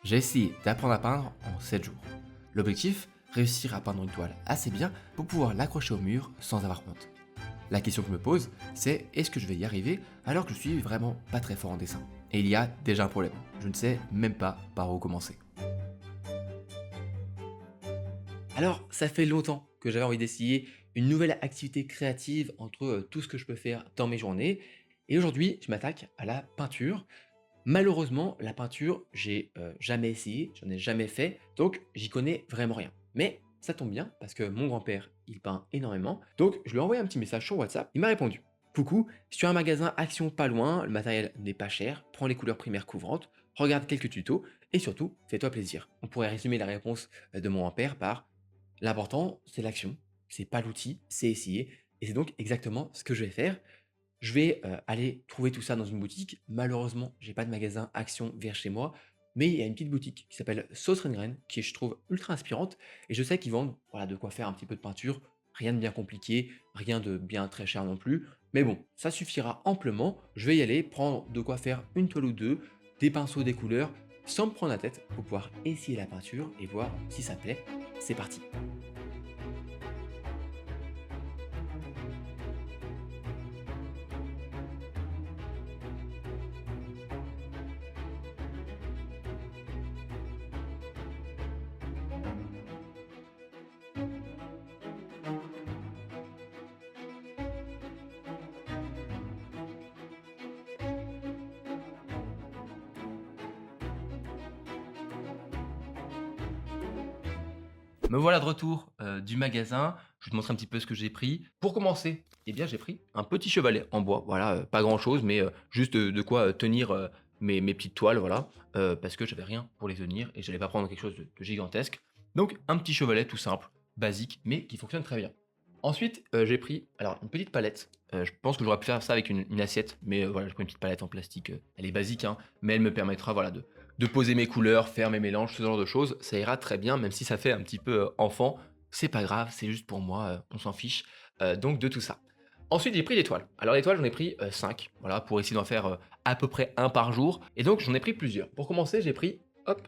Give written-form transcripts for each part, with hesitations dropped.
J'ai essayé d'apprendre à peindre en 7 jours. L'objectif, réussir à peindre une toile assez bien pour pouvoir l'accrocher au mur sans avoir honte. La question que je me pose, c'est est-ce que je vais y arriver alors que je suis vraiment pas très fort en dessin? Et il y a déjà un problème, je ne sais même pas par où commencer. Alors, ça fait longtemps que j'avais envie d'essayer une nouvelle activité créative entre tout ce que je peux faire dans mes journées. Et aujourd'hui, je m'attaque à la peinture. Malheureusement, la peinture, j'ai jamais essayé, j'en ai jamais fait, donc j'y connais vraiment rien. Mais ça tombe bien parce que mon grand-père, il peint énormément, donc je lui ai envoyé un petit message sur WhatsApp, il m'a répondu. Coucou, sur un magasin Action pas loin, le matériel n'est pas cher, prends les couleurs primaires couvrantes, regarde quelques tutos et surtout, fais-toi plaisir. On pourrait résumer la réponse de mon grand-père par l'important, c'est l'action, c'est pas l'outil, c'est essayer, et c'est donc exactement ce que je vais faire. Je vais, aller trouver tout ça dans une boutique. Malheureusement, j'ai pas de magasin Action vers chez moi, mais il y a une petite boutique qui s'appelle Sauce Rengren, qui est, je trouve, ultra inspirante et je sais qu'ils vendent, voilà, de quoi faire un petit peu de peinture. Rien de bien compliqué, rien de bien très cher non plus, mais bon, ça suffira amplement. Je vais y aller, prendre de quoi faire une toile ou 2, des pinceaux, des couleurs, sans me prendre la tête pour pouvoir essayer la peinture et voir si ça plaît. C'est parti! Me voilà de retour, du magasin. Je vais te montrer un petit peu ce que j'ai pris. Pour commencer, eh bien, j'ai pris un petit chevalet en bois, voilà, pas grand chose, mais juste, de quoi, tenir, mes petites toiles, voilà, parce que j'avais rien pour les tenir et j'allais pas prendre quelque chose de gigantesque. Donc un petit chevalet tout simple, basique, mais qui fonctionne très bien. Ensuite, j'ai pris alors une petite palette, je pense que j'aurais pu faire ça avec une assiette, mais voilà, j'ai pris une petite palette en plastique, elle est basique, hein, mais elle me permettra, voilà, de poser mes couleurs, faire mes mélanges, ce genre de choses, ça ira très bien, même si ça fait un petit peu, enfant. C'est pas grave, c'est juste pour moi, on s'en fiche, donc de tout ça. Ensuite, j'ai pris des toiles. Alors les toiles, j'en ai pris, 5, voilà, pour essayer d'en faire, à peu près un par jour et donc j'en ai pris plusieurs. Pour commencer, j'ai pris, hop,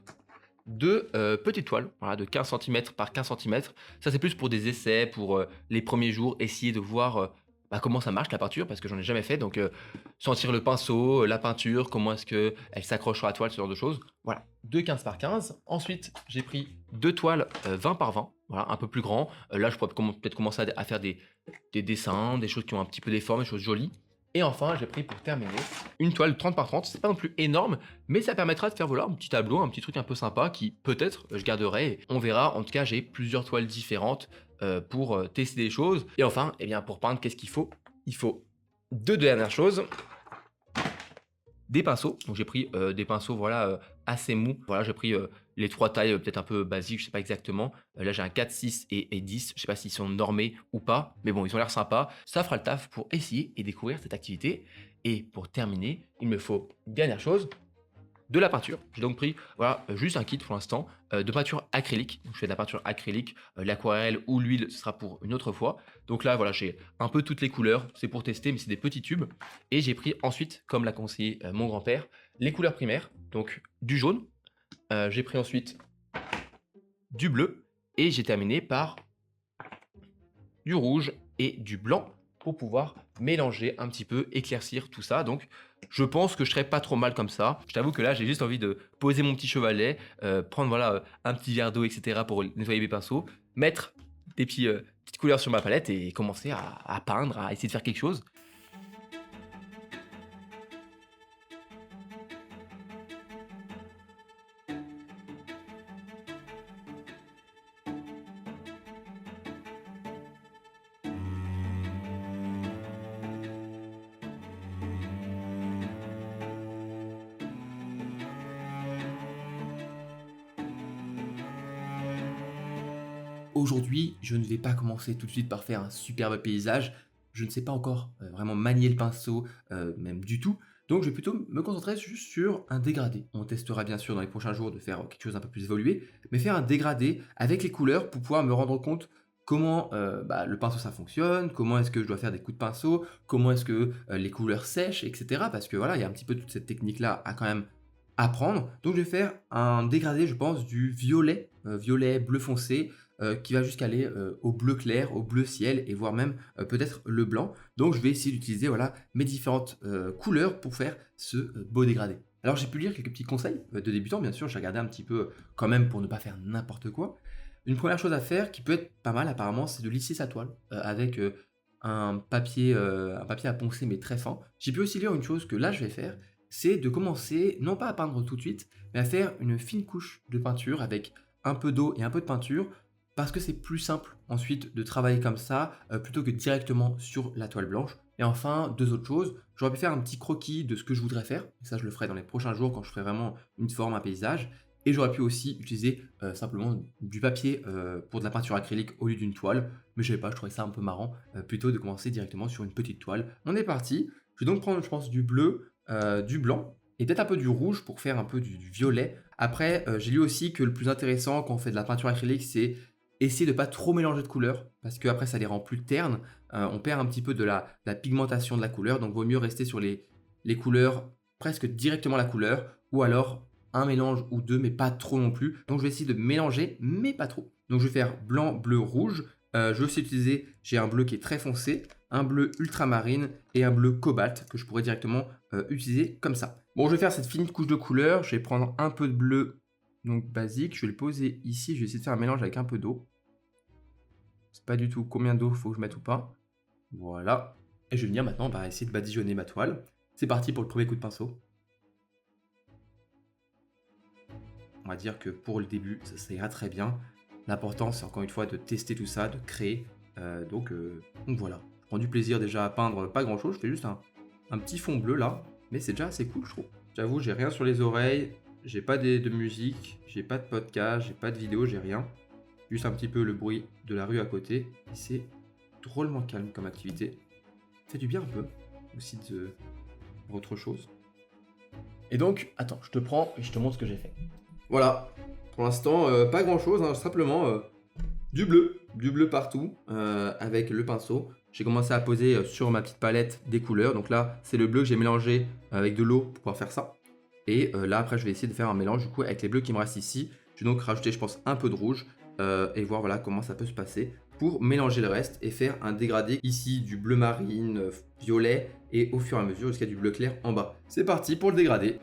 2 petites toiles, voilà, de 15 centimètres par 15 centimètres. Ça, c'est plus pour des essais, pour, les premiers jours, essayer de voir, bah, comment ça marche la peinture parce que j'en ai jamais fait donc sentir le pinceau, la peinture, comment est-ce qu'elle s'accroche sur la toile, ce genre de choses. Voilà, 2 15 par 15. Ensuite, j'ai pris 2 toiles, 20 par 20, voilà, un peu plus grand. Là, je pourrais peut-être commencer à faire des dessins, des choses qui ont un petit peu des formes, des choses jolies. Et enfin, j'ai pris pour terminer une toile 30 par 30. C'est pas non plus énorme, mais ça permettra de faire voilà un petit tableau, un petit truc un peu sympa qui peut-être je garderai. On verra. En tout cas, j'ai plusieurs toiles différentes pour tester des choses. Et enfin, eh bien pour peindre, qu'est-ce qu'il faut? Il faut deux dernières choses. Des pinceaux, donc j'ai pris, des pinceaux voilà, assez mous. Voilà, j'ai pris, les 3 tailles, peut-être un peu basiques, je sais pas exactement. Là j'ai un 4, 6 et 10, je sais pas s'ils sont normés ou pas, mais bon, ils ont l'air sympas. Ça fera le taf pour essayer et découvrir cette activité et pour terminer, il me faut une dernière chose, de la peinture. J'ai donc pris, voilà, juste un kit pour l'instant, de peinture acrylique. Donc je fais de la peinture acrylique, l'aquarelle ou l'huile, ce sera pour une autre fois. Donc là, voilà, j'ai un peu toutes les couleurs, c'est pour tester, mais c'est des petits tubes. Et j'ai pris ensuite, comme l'a conseillé, mon grand-père, les couleurs primaires, donc du jaune, j'ai pris ensuite du bleu et j'ai terminé par du rouge et du blanc pour pouvoir mélanger un petit peu, éclaircir tout ça. Donc, je pense que je serais pas trop mal comme ça. Je t'avoue que là, j'ai juste envie de poser mon petit chevalet, prendre voilà un petit verre d'eau, etc. pour nettoyer mes pinceaux, mettre petites couleurs sur ma palette et commencer à peindre, à essayer de faire quelque chose. Aujourd'hui, je ne vais pas commencer tout de suite par faire un superbe paysage. Je ne sais pas encore vraiment manier le pinceau, même du tout. Donc, je vais plutôt me concentrer juste sur un dégradé. On testera bien sûr dans les prochains jours de faire quelque chose d'un peu plus évolué, mais faire un dégradé avec les couleurs pour pouvoir me rendre compte comment bah, le pinceau ça fonctionne, comment est-ce que je dois faire des coups de pinceau, comment est-ce que les couleurs sèchent, etc. Parce que voilà, il y a un petit peu toute cette technique-là à quand même à prendre. Donc je vais faire un dégradé, je pense, du violet, violet bleu foncé, qui va jusqu'à aller, au bleu clair, au bleu ciel et voire même, peut-être le blanc. Donc je vais essayer d'utiliser, voilà, mes différentes, couleurs pour faire ce, beau dégradé. Alors j'ai pu lire quelques petits conseils, de débutants bien sûr, j'ai regardé un petit peu, quand même pour ne pas faire n'importe quoi. Une première chose à faire qui peut être pas mal apparemment, c'est de lisser sa toile, avec, un papier à poncer mais très fin. J'ai pu aussi lire une chose que là je vais faire, c'est de commencer non pas à peindre tout de suite, mais à faire une fine couche de peinture avec un peu d'eau et un peu de peinture, parce que c'est plus simple ensuite de travailler comme ça, plutôt que directement sur la toile blanche. Et enfin, 2 autres choses, j'aurais pu faire un petit croquis de ce que je voudrais faire, et ça je le ferai dans les prochains jours quand je ferai vraiment une forme, un paysage. Et j'aurais pu aussi utiliser, simplement du papier, pour de la peinture acrylique au lieu d'une toile, mais je sais pas, je trouvais ça un peu marrant, plutôt de commencer directement sur une petite toile. On est parti, je vais donc prendre je pense du bleu, du blanc et peut-être un peu du rouge pour faire un peu du violet. Après, j'ai lu aussi que le plus intéressant quand on fait de la peinture acrylique, c'est essayer de pas trop mélanger de couleurs parce qu'après ça les rend plus ternes. On perd un petit peu de la pigmentation de la couleur, donc vaut mieux rester sur les couleurs, presque directement la couleur ou alors un mélange ou 2 mais pas trop non plus. Donc je vais essayer de mélanger mais pas trop. Donc je vais faire blanc, bleu, rouge. Je vais aussi utiliser, j'ai un bleu qui est très foncé, un bleu ultramarine et un bleu cobalt que je pourrais directement utiliser comme ça. Bon, je vais faire cette fine couche de couleurs. Je vais prendre un peu de bleu, donc basique. Je vais le poser ici. Je vais essayer de faire un mélange avec un peu d'eau. Je sais pas du tout combien d'eau il faut que je mette ou pas. Voilà. Et je vais venir maintenant essayer de badigeonner ma toile. C'est parti pour le premier coup de pinceau. On va dire que pour le début, ça ira très bien. L'important, c'est encore une fois de tester tout ça, de créer. Donc voilà. Je prends du plaisir déjà à peindre pas grand chose. Je fais juste un petit fond bleu là. Mais c'est déjà assez cool, je trouve. J'avoue, j'ai rien sur les oreilles. J'ai pas de musique. J'ai pas de podcast. J'ai pas de vidéo. J'ai rien. Juste un petit peu le bruit de la rue à côté. Et c'est drôlement calme comme activité. Ça fait du bien un peu aussi de voir autre chose. Et donc, attends, je te prends et je te montre ce que j'ai fait. Voilà. Pour l'instant, pas grand chose, hein, simplement du bleu partout avec le pinceau. J'ai commencé à poser sur ma petite palette des couleurs. Donc là, c'est le bleu que j'ai mélangé avec de l'eau pour pouvoir faire ça. Et là, après, je vais essayer de faire un mélange du coup avec les bleus qui me restent ici. Je vais donc rajouter, je pense, un peu de rouge et voir voilà comment ça peut se passer pour mélanger le reste et faire un dégradé ici du bleu marine, violet et au fur et à mesure jusqu'à du bleu clair en bas. C'est parti pour le dégradé.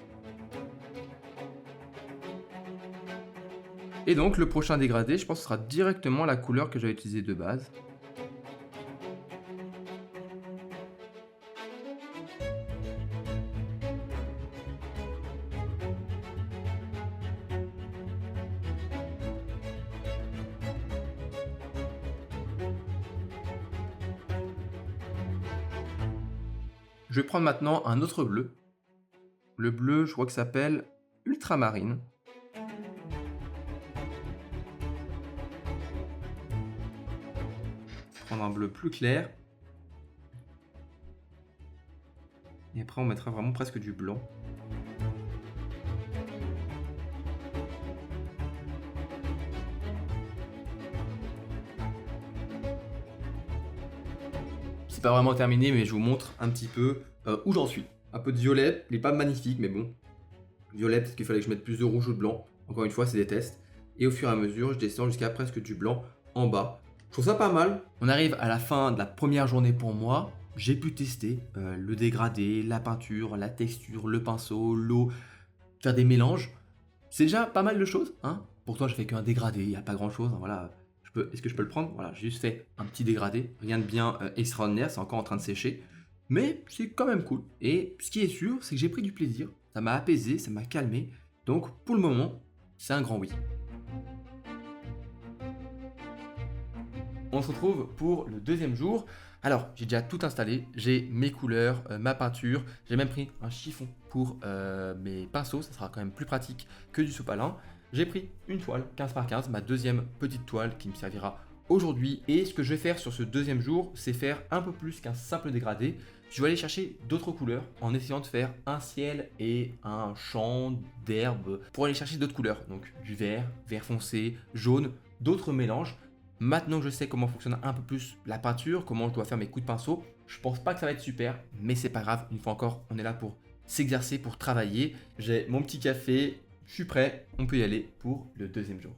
Et donc le prochain dégradé, je pense que ce sera directement la couleur que j'avais utilisée de base. Je vais prendre maintenant un autre bleu. Le bleu, je crois que ça s'appelle ultramarine. Prendre un bleu plus clair. Et après, on mettra vraiment presque du blanc. C'est pas vraiment terminé, mais je vous montre un petit peu où j'en suis. Un peu de violet, il est pas magnifique, mais bon. Violet, peut-être qu'il fallait que je mette plus de rouge ou de blanc. Encore une fois, c'est des tests. Et au fur et à mesure, je descends jusqu'à presque du blanc en bas. Je trouve ça pas mal. On arrive à la fin de la première journée pour moi. J'ai pu tester le dégradé, la peinture, la texture, le pinceau, l'eau, faire des mélanges. C'est déjà pas mal de choses, hein. Pourtant, je fais qu'un dégradé, il n'y a pas grand chose, hein, voilà. Est-ce que je peux le prendre? Voilà, j'ai juste fait un petit dégradé, rien de bien extraordinaire, c'est encore en train de sécher. Mais c'est quand même cool. Et ce qui est sûr, c'est que j'ai pris du plaisir. Ça m'a apaisé, ça m'a calmé. Donc pour le moment, c'est un grand oui. On se retrouve pour le deuxième jour. Alors, j'ai déjà tout installé. J'ai mes couleurs, ma peinture. J'ai même pris un chiffon pour mes pinceaux. Ça sera quand même plus pratique que du sopalin. J'ai pris une toile 15 par 15, ma deuxième petite toile qui me servira aujourd'hui. Et ce que je vais faire sur ce deuxième jour, c'est faire un peu plus qu'un simple dégradé. Je vais aller chercher d'autres couleurs en essayant de faire un ciel et un champ d'herbe pour aller chercher d'autres couleurs. Donc du vert, vert foncé, jaune, d'autres mélanges. Maintenant que je sais comment fonctionne un peu plus la peinture, comment je dois faire mes coups de pinceau, je pense pas que ça va être super, mais c'est pas grave. Une fois encore, on est là pour s'exercer, pour travailler. J'ai mon petit café, je suis prêt, on peut y aller pour le deuxième jour.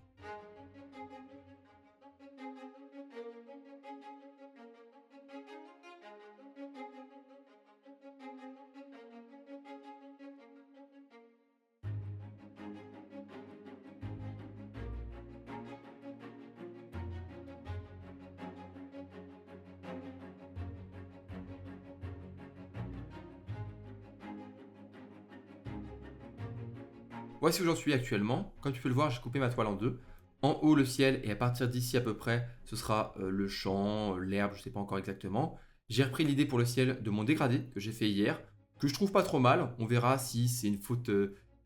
Voici où j'en suis actuellement. Comme tu peux le voir, j'ai coupé ma toile en deux. En haut, le ciel, et à partir d'ici à peu près, ce sera le champ, l'herbe, je ne sais pas encore exactement. J'ai repris l'idée pour le ciel de mon dégradé que j'ai fait hier, que je trouve pas trop mal. On verra si c'est une faute,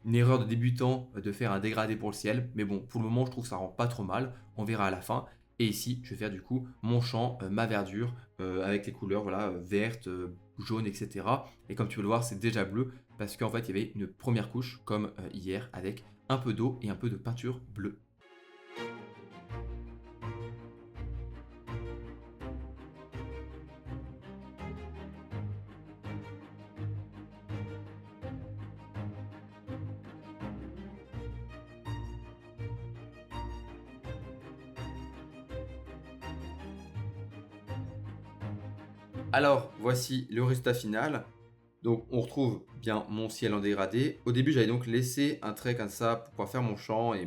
une erreur de débutant de faire un dégradé pour le ciel. Mais bon, pour le moment, je trouve que ça rend pas trop mal. On verra à la fin. Et ici, je vais faire du coup mon champ, ma verdure, avec les couleurs voilà, vertes, jaunes, etc. Et comme tu peux le voir, c'est déjà bleu parce qu'en fait, il y avait une première couche, comme hier, avec un peu d'eau et un peu de peinture bleue. Alors, voici le résultat final. Donc, on retrouve bien mon ciel en dégradé. Au début, j'avais donc laissé un trait comme ça pour pouvoir faire mon champ et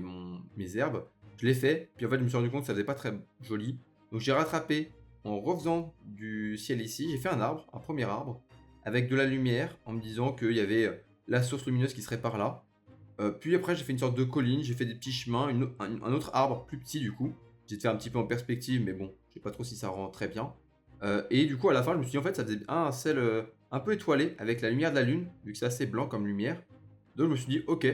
mes herbes. Je l'ai fait, puis en fait, je me suis rendu compte que ça faisait pas très joli. Donc, j'ai rattrapé en refaisant du ciel ici. J'ai fait un arbre, un premier arbre, avec de la lumière, en me disant qu'il y avait la source lumineuse qui serait par là. Puis après, j'ai fait une sorte de colline, j'ai fait des petits chemins, un autre arbre plus petit du coup. J'ai fait un petit peu en perspective, mais bon, je sais pas trop si ça rend très bien. Et du coup, à la fin, je me suis dit, en fait, ça faisait un ciel un peu étoilé avec la lumière de la lune, vu que c'est assez blanc comme lumière. Donc, je me suis dit, ok,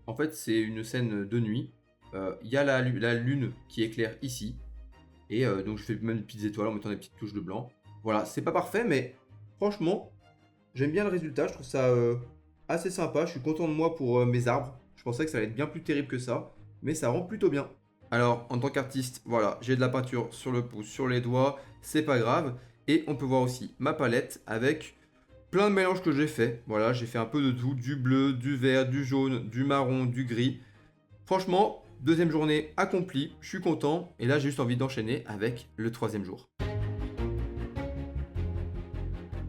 en fait, c'est une scène de nuit. Il y a la lune qui éclaire ici. Et donc, je fais même des petites étoiles en mettant des petites touches de blanc. Voilà, c'est pas parfait, mais franchement, j'aime bien le résultat. Je trouve ça assez sympa. Je suis content de moi pour mes arbres. Je pensais que ça allait être bien plus terrible que ça, mais ça rend plutôt bien. Alors, en tant qu'artiste, voilà, j'ai de la peinture sur le pouce, sur les doigts, c'est pas grave. Et on peut voir aussi ma palette avec plein de mélanges que j'ai fait. Voilà, j'ai fait un peu de tout, du bleu, du vert, du jaune, du marron, du gris. Franchement, deuxième journée accomplie, je suis content. Et là, j'ai juste envie d'enchaîner avec le troisième jour.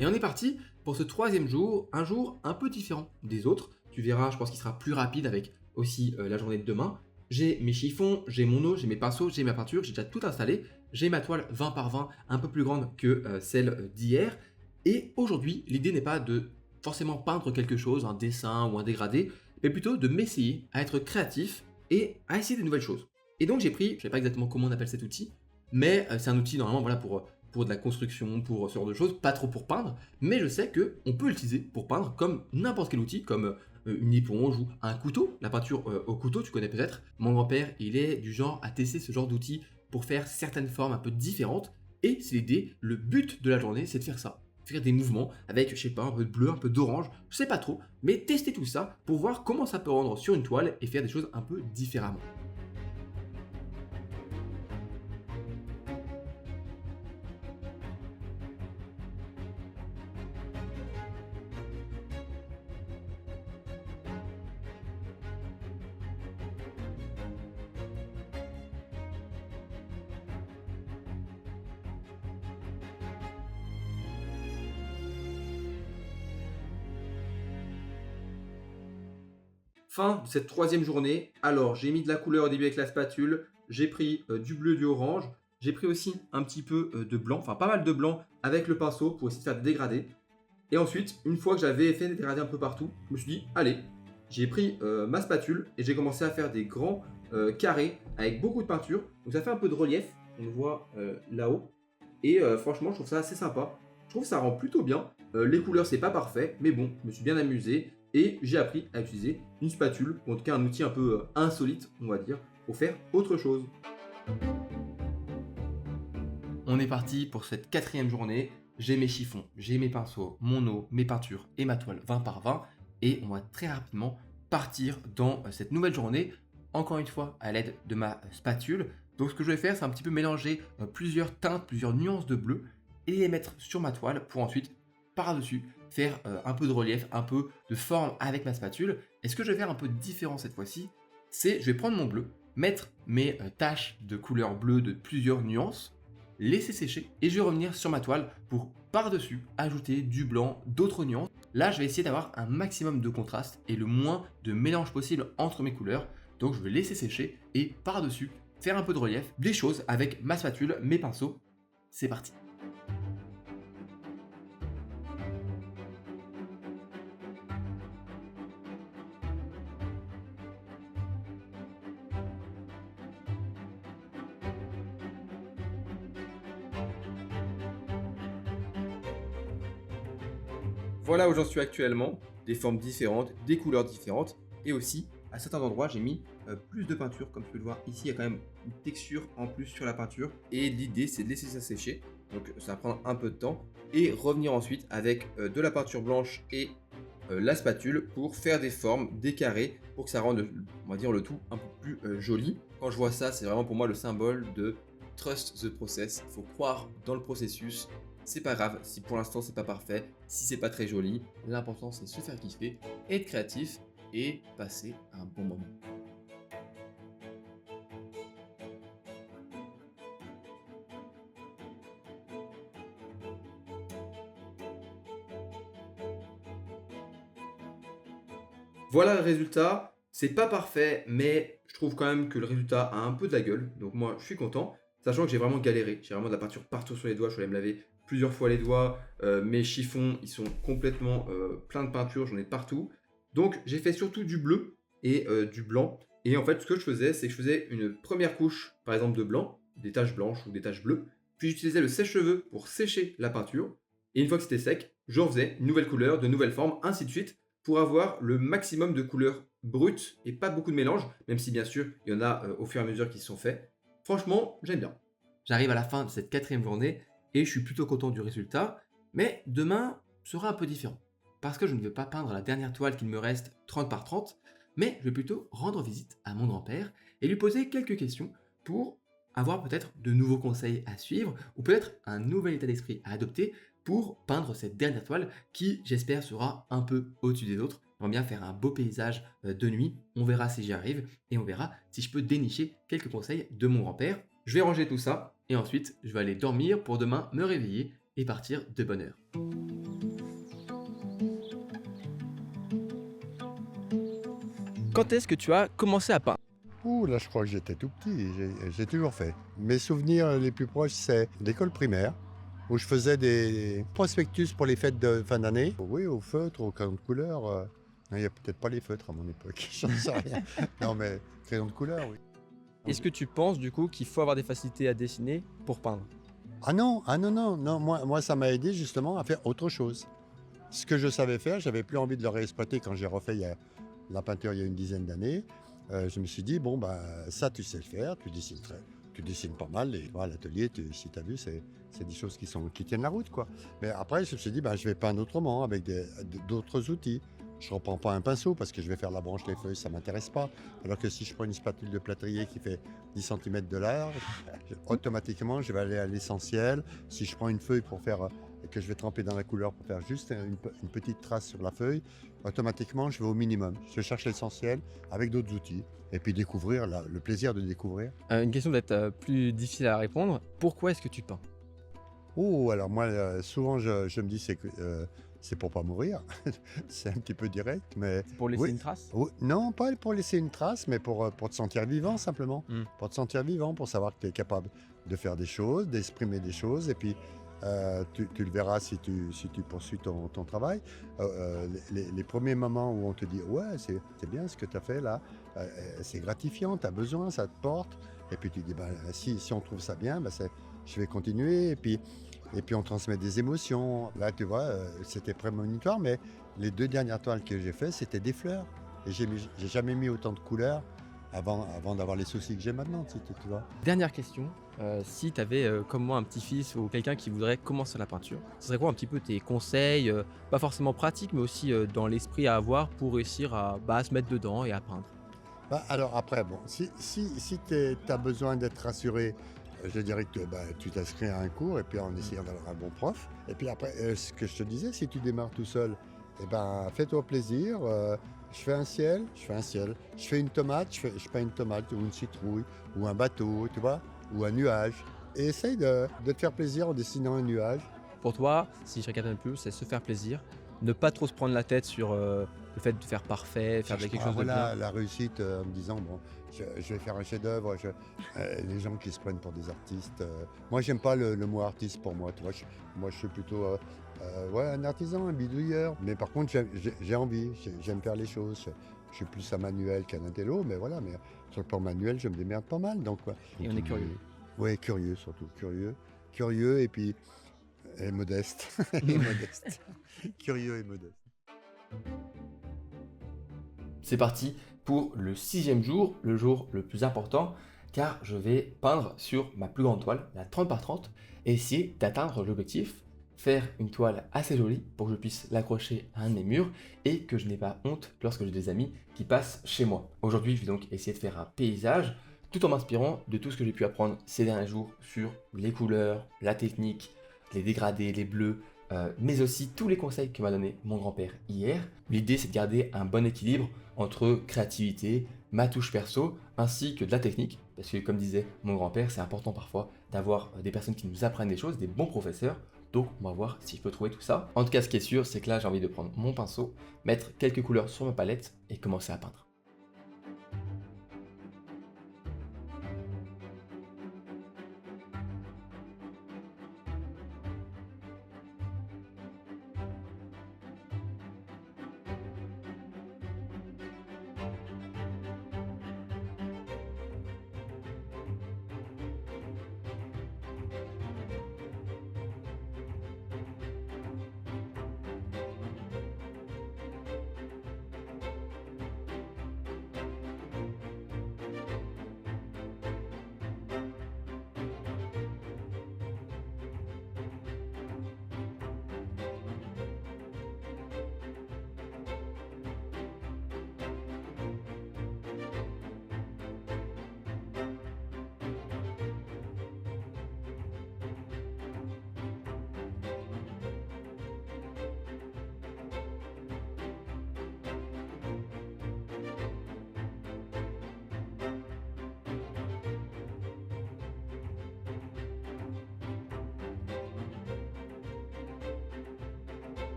Et on est parti pour ce troisième jour, un jour un peu différent des autres. Tu verras, je pense qu'il sera plus rapide avec aussi la journée de demain. J'ai mes chiffons, j'ai mon eau, j'ai mes pinceaux, j'ai ma peinture, j'ai déjà tout installé. J'ai ma toile 20 par 20, un peu plus grande que celle d'hier. Et aujourd'hui, l'idée n'est pas de forcément peindre quelque chose, un dessin ou un dégradé, mais plutôt de m'essayer à être créatif et à essayer des nouvelles choses. Et donc j'ai pris, je ne sais pas exactement comment on appelle cet outil, mais c'est un outil normalement voilà, pour de la construction, pour ce genre de choses, pas trop pour peindre, mais je sais qu'on peut l'utiliser pour peindre comme n'importe quel outil, comme une éponge ou un couteau. La peinture au couteau, tu connais peut-être. Mon grand-père, il est du genre à tester ce genre d'outils pour faire certaines formes un peu différentes. Et c'est l'idée, le but de la journée, c'est de faire ça. Faire des mouvements avec, je sais pas, un peu de bleu, un peu d'orange, je sais pas trop, mais tester tout ça pour voir comment ça peut rendre sur une toile et faire des choses un peu différemment. Fin de cette troisième journée. Alors, j'ai mis de la couleur au début avec la spatule. J'ai pris du bleu, du orange. J'ai pris aussi un petit peu de blanc, enfin pas mal de blanc avec le pinceau pour essayer de faire des dégradés. Et ensuite, une fois que j'avais fait des dégradés un peu partout, je me suis dit, allez, j'ai pris ma spatule et j'ai commencé à faire des grands carrés avec beaucoup de peinture. Donc ça fait un peu de relief, on le voit là-haut. Et franchement, je trouve ça assez sympa. Je trouve que ça rend plutôt bien. Les couleurs, c'est pas parfait, mais bon, je me suis bien amusé. Et j'ai appris à utiliser une spatule, ou en tout cas un outil un peu insolite, on va dire, pour faire autre chose. On est parti pour cette quatrième journée. J'ai mes chiffons, j'ai mes pinceaux, mon eau, mes peintures et ma toile 20 par 20. Et on va très rapidement partir dans cette nouvelle journée, encore une fois à l'aide de ma spatule. Donc ce que je vais faire, c'est un petit peu mélanger plusieurs teintes, plusieurs nuances de bleu et les mettre sur ma toile pour ensuite, par-dessus, faire un peu de relief, un peu de forme avec ma spatule. Et ce que je vais faire un peu différent cette fois-ci, c'est je vais prendre mon bleu, mettre mes taches de couleur bleue de plusieurs nuances, laisser sécher et je vais revenir sur ma toile pour par-dessus ajouter du blanc, d'autres nuances. Là, je vais essayer d'avoir un maximum de contraste et le moins de mélange possible entre mes couleurs. Donc, je vais laisser sécher et par-dessus faire un peu de relief, des choses avec ma spatule, mes pinceaux. C'est parti. Voilà où j'en suis actuellement, des formes différentes, des couleurs différentes, et aussi à certains endroits j'ai mis plus de peinture, comme tu peux le voir ici il y a quand même une texture en plus sur la peinture, et l'idée c'est de laisser ça sécher, donc ça va prendre un peu de temps, et revenir ensuite avec de la peinture blanche et la spatule pour faire des formes, des carrés, pour que ça rende, on va dire, le tout un peu plus joli. Quand je vois ça, c'est vraiment pour moi le symbole de trust the process. Il faut croire dans le processus. C'est pas grave si pour l'instant c'est pas parfait, si c'est pas très joli. L'important c'est se faire kiffer, être créatif et passer un bon moment. Voilà le résultat. C'est pas parfait, mais je trouve quand même que le résultat a un peu de la gueule. Donc moi, je suis content. Sachant que j'ai vraiment galéré. J'ai vraiment de la peinture partout sur les doigts. Je suis allé me laver plusieurs fois les doigts. Mes chiffons, ils sont complètement pleins de peinture. J'en ai partout. Donc j'ai fait surtout du bleu et du blanc. Et en fait, ce que je faisais, c'est que je faisais une première couche, par exemple de blanc, des taches blanches ou des taches bleues. Puis j'utilisais le sèche-cheveux pour sécher la peinture. Et une fois que c'était sec, je refaisais une nouvelle couleur, de nouvelles formes, ainsi de suite, pour avoir le maximum de couleurs brutes et pas beaucoup de mélange, même si bien sûr il y en a au fur et à mesure qui se sont faits. Franchement, j'aime bien. J'arrive à la fin de cette 4e journée et je suis plutôt content du résultat, mais demain sera un peu différent. Parce que je ne vais pas peindre la dernière toile qu'il me reste 30 par 30, mais je vais plutôt rendre visite à mon grand-père et lui poser quelques questions pour avoir peut-être de nouveaux conseils à suivre ou peut-être un nouvel état d'esprit à adopter pour peindre cette dernière toile qui, j'espère, sera un peu au-dessus des autres. J'aimerais bien faire un beau paysage de nuit. On verra si j'y arrive et on verra si je peux dénicher quelques conseils de mon grand-père. Je vais ranger tout ça et ensuite je vais aller dormir pour demain me réveiller et partir de bonne heure. Quand est-ce que tu as commencé à peindre? Ouh, là, je crois que j'étais tout petit, j'ai toujours fait. Mes souvenirs les plus proches, c'est l'école primaire, où je faisais des prospectus pour les fêtes de fin d'année. Oui, au feutre, au crayon de couleur. Il n'y a peut-être pas les feutres à mon époque, j'en sais rien. Non, mais crayon de couleur, oui. Est-ce que tu penses du coup qu'il faut avoir des facilités à dessiner pour peindre? Ah non, non, moi ça m'a aidé justement à faire autre chose. Ce que je savais faire, j'avais plus envie de le réexploiter quand j'ai refait la peinture il y a une dizaine d'années. Je me suis dit, bon, bah, ça tu sais le faire, tu dessines pas mal, et voilà, l'atelier, si tu as vu, c'est des choses qui tiennent la route, quoi. Mais après, je me suis dit, bah, je vais peindre autrement, avec d'autres outils. Je ne reprends pas un pinceau parce que je vais faire la branche, les feuilles, ça ne m'intéresse pas. Alors que si je prends une spatule de plâtrier qui fait 10 cm de large, automatiquement, je vais aller à l'essentiel. Si je prends une feuille pour faire, et que je vais tremper dans la couleur pour faire juste une petite trace sur la feuille, automatiquement, je vais au minimum. Je cherche l'essentiel avec d'autres outils. Et puis découvrir, le plaisir de découvrir. Une question peut-être plus difficile à répondre. Pourquoi est-ce que tu peins? Oh, alors moi, souvent, je me dis, c'est pour pas mourir. C'est un petit peu direct, mais Pour laisser oui. une trace? Oh, non, pas pour laisser une trace, mais pour te sentir vivant simplement. Pour te sentir vivant, pour savoir que tu es capable de faire des choses, d'exprimer des choses. Et puis, tu le verras si tu poursuis ton travail. Les premiers moments où on te dit, ouais, c'est bien ce que tu as fait là, c'est gratifiant, tu as besoin, ça te porte. Et puis tu dis, bah, si on trouve ça bien, bah, je vais continuer. Et puis on transmet des émotions. Là, tu vois, c'était prémonitoire, mais les 2 dernières toiles que j'ai faites, c'était des fleurs. Et j'ai jamais mis autant de couleurs avant d'avoir les soucis que j'ai maintenant, tu vois. Dernière question. Si tu avais comme moi un petit-fils ou quelqu'un qui voudrait commencer la peinture, ce serait quoi un petit peu tes conseils, pas forcément pratiques, mais aussi dans l'esprit à avoir pour réussir à se mettre dedans et à peindre? Bah, alors après, bon, si tu as besoin d'être rassuré, je dirais que tu t'inscris à un cours et puis en essayant d'avoir un bon prof. Et puis après, ce que je te disais, si tu démarres tout seul, fais-toi plaisir. Je fais un ciel, je fais un ciel. Je fais une tomate, je fais une tomate ou une citrouille ou un bateau, tu vois, ou un nuage. Et essaye de te faire plaisir en dessinant un nuage. Pour toi, si je regarde un peu, c'est se faire plaisir, ne pas trop se prendre la tête sur le fait de faire parfait, faire Cherche quelque pas, chose de voilà, bien. la réussite en me disant, bon, je vais faire un chef-d'œuvre. Les gens qui se prennent pour des artistes. Moi, j'aime pas le mot artiste pour moi. Tu vois, moi, je suis plutôt ouais, un artisan, un bidouilleur. Mais par contre, j'ai envie, j'aime faire les choses. Je suis plus un manuel qu'un intello, mais voilà. Mais sur le plan manuel, je me démerde pas mal. Donc, quoi. Et on est curieux. Oui, curieux surtout, curieux. Curieux et puis et modeste. Et modeste. Curieux et modeste. C'est parti pour le 6e jour, le jour le plus important, car je vais peindre sur ma plus grande toile, la 30 par 30, et essayer d'atteindre l'objectif, faire une toile assez jolie pour que je puisse l'accrocher à un de mes murs et que je n'ai pas honte lorsque j'ai des amis qui passent chez moi. Aujourd'hui, je vais donc essayer de faire un paysage tout en m'inspirant de tout ce que j'ai pu apprendre ces derniers jours sur les couleurs, la technique, les dégradés, les bleus, mais aussi tous les conseils que m'a donné mon grand-père hier. L'idée, c'est de garder un bon équilibre entre créativité, ma touche perso, ainsi que de la technique, parce que comme disait mon grand-père, c'est important parfois d'avoir des personnes qui nous apprennent des choses, des bons professeurs. Donc on va voir si je peux trouver tout ça. En tout cas, ce qui est sûr, c'est que là, j'ai envie de prendre mon pinceau, mettre quelques couleurs sur ma palette et commencer à peindre.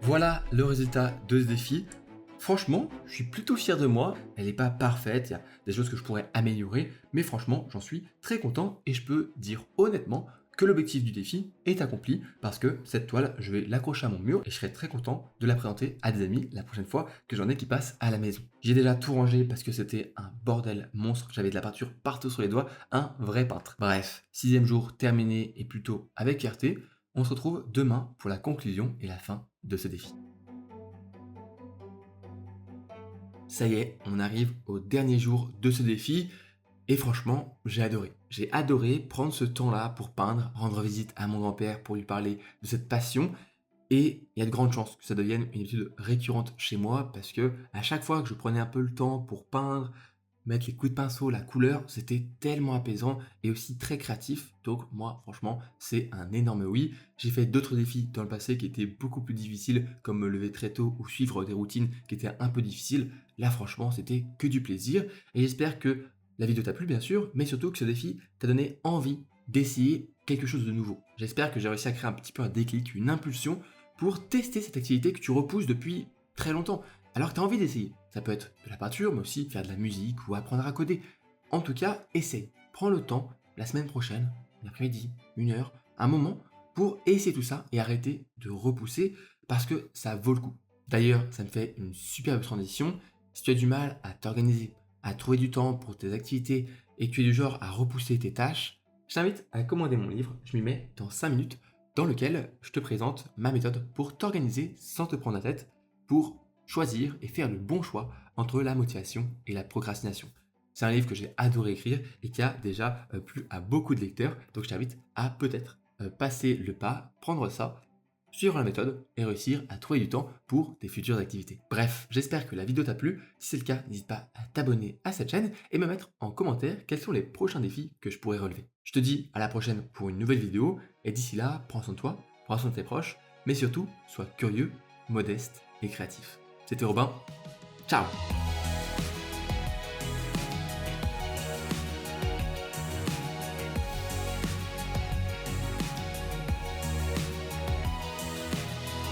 Voilà le résultat de ce défi. Franchement, je suis plutôt fier de moi. Elle n'est pas parfaite, il y a des choses que je pourrais améliorer, mais franchement, j'en suis très content et je peux dire honnêtement que l'objectif du défi est accompli parce que cette toile, je vais l'accrocher à mon mur et je serai très content de la présenter à des amis la prochaine fois que j'en ai qui passent à la maison. J'ai déjà tout rangé parce que c'était un bordel monstre, j'avais de la peinture partout sur les doigts, un vrai peintre. Bref, 6e jour terminé et plutôt avec fierté. On se retrouve demain pour la conclusion et la fin de ce défi. Ça y est, on arrive au dernier jour de ce défi et franchement, j'ai adoré. J'ai adoré prendre ce temps-là pour peindre, rendre visite à mon grand-père pour lui parler de cette passion et il y a de grandes chances que ça devienne une habitude récurrente chez moi parce que à chaque fois que je prenais un peu le temps pour peindre, mettre les coups de pinceau, la couleur, c'était tellement apaisant et aussi très créatif. Donc moi, franchement, c'est un énorme oui. J'ai fait d'autres défis dans le passé qui étaient beaucoup plus difficiles, comme me lever très tôt ou suivre des routines qui étaient un peu difficiles. Là, franchement, c'était que du plaisir. Et j'espère que la vidéo t'a plu, bien sûr, mais surtout que ce défi t'a donné envie d'essayer quelque chose de nouveau. J'espère que j'ai réussi à créer un petit peu un déclic, une impulsion pour tester cette activité que tu repousses depuis très longtemps. Alors que tu as envie d'essayer. Ça peut être de la peinture, mais aussi faire de la musique ou apprendre à coder. En tout cas, essaye. Prends le temps, la semaine prochaine, l'après-midi, 1 heure, un moment, pour essayer tout ça et arrêter de repousser parce que ça vaut le coup. D'ailleurs, ça me fait une superbe transition. Si tu as du mal à t'organiser, à trouver du temps pour tes activités et que tu es du genre à repousser tes tâches, je t'invite à commander mon livre, je m'y mets dans 5 minutes, dans lequel je te présente ma méthode pour t'organiser sans te prendre la tête, pour choisir et faire le bon choix entre la motivation et la procrastination. C'est un livre que j'ai adoré écrire et qui a déjà plu à beaucoup de lecteurs, donc je t'invite à peut-être passer le pas, prendre ça, suivre la méthode et réussir à trouver du temps pour tes futures activités. Bref, j'espère que la vidéo t'a plu. Si c'est le cas, n'hésite pas à t'abonner à cette chaîne et me mettre en commentaire quels sont les prochains défis que je pourrais relever. Je te dis à la prochaine pour une nouvelle vidéo et d'ici là, prends soin de toi, prends soin de tes proches, mais surtout, sois curieux, modeste et créatif. C'était Robin, ciao!